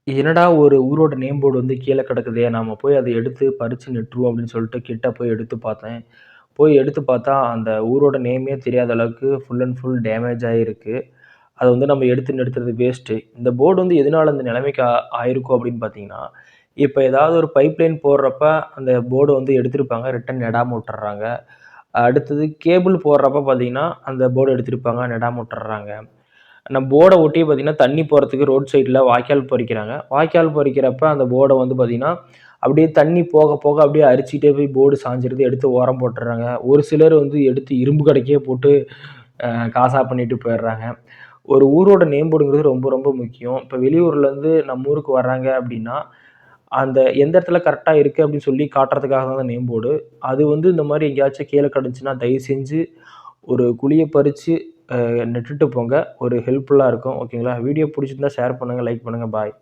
என்னடா ஒரு ஊரோட நேம் போர்டு வந்து கீழ கிடக்குதே! நாம போய் அத எடுத்து பறிச்சு நட்டுருவோம் அப்படின்னு சொல்லிட்டு கிட்ட போய் எடுத்து பார்த்தேன். போய் எடுத்து பார்த்தா, அந்த ஊரோட நேமே தெரியாத அளவுக்கு ஃபுல் அண்ட் ஃபுல் டேமேஜ் ஆயிருக்கு. அத வந்து நம்ம எடுத்து நிறுத்துறது வேஸ்ட்டு. இந்த போர்டு வந்து எதனால இந்த நிலைமைக்கு ஆயிருக்கும் அப்படின்னு பார்த்தீங்கன்னா, இப்ப ஏதாவது ஒரு பைப்லைன் போடுறப்ப அந்த போர்ட வந்து எடுத்திருப்பாங்க. ரிட்டர்ன் நெடாம விட்டுர்றாங்க. அடுத்தது கேபிள் போடுறப்ப பார்த்தீங்கன்னா, அந்த போர்ட எடுத்திருப்பாங்க. நெடாம விட்டுர்றாங்க. நம்ம போர்ட ஒட்டியே பார்த்தீங்கன்னா, தண்ணி போறதுக்கு ரோட் சைடுல வாய்க்கால் பறிக்கிறாங்க. வாய்க்கால் பறிக்கிறப்ப அந்த போர்ட வந்து பார்த்தீங்கன்னா, அப்படியே தண்ணி போக, போக அப்படியே அரிச்சுட்டே போய் போர்டு சாஞ்சிருது. எடுத்து ஓரம் போட்டுர்றாங்க. ஒரு சிலர் வந்து எடுத்து இரும்பு கடைக்கே போட்டு காசா பண்ணிட்டு போயிடுறாங்க. ஒரு ஊரோட நேம் போர்டுங்கிறது ரொம்ப, ரொம்ப முக்கியம். இப்ப வெளியூர்லேருந்து நம்ம ஊருக்கு வர்றாங்க அப்படின்னா, அந்த எந்த இடத்துல கரெக்ட்டா இருக்கு அப்படின்னு சொல்லி காட்டுறதுக்காக தான் அந்த நேம் போர்டு. அது வந்து இந்த மாரி எங்கேயாச்சும் கீழ கிடந்துச்சுன்னா, தயவு செஞ்சு ஒரு குழிய பறிச்சு நட்டுட்டு போங்க. ஒரு ஹெல்ப்ஃபுல்லா இருக்கும். ஓகேங்களா? வீடியோ புடிச்சிருந்தா ஷேர் பண்ணுங்க, லைக் பண்ணுங்க. பாய்.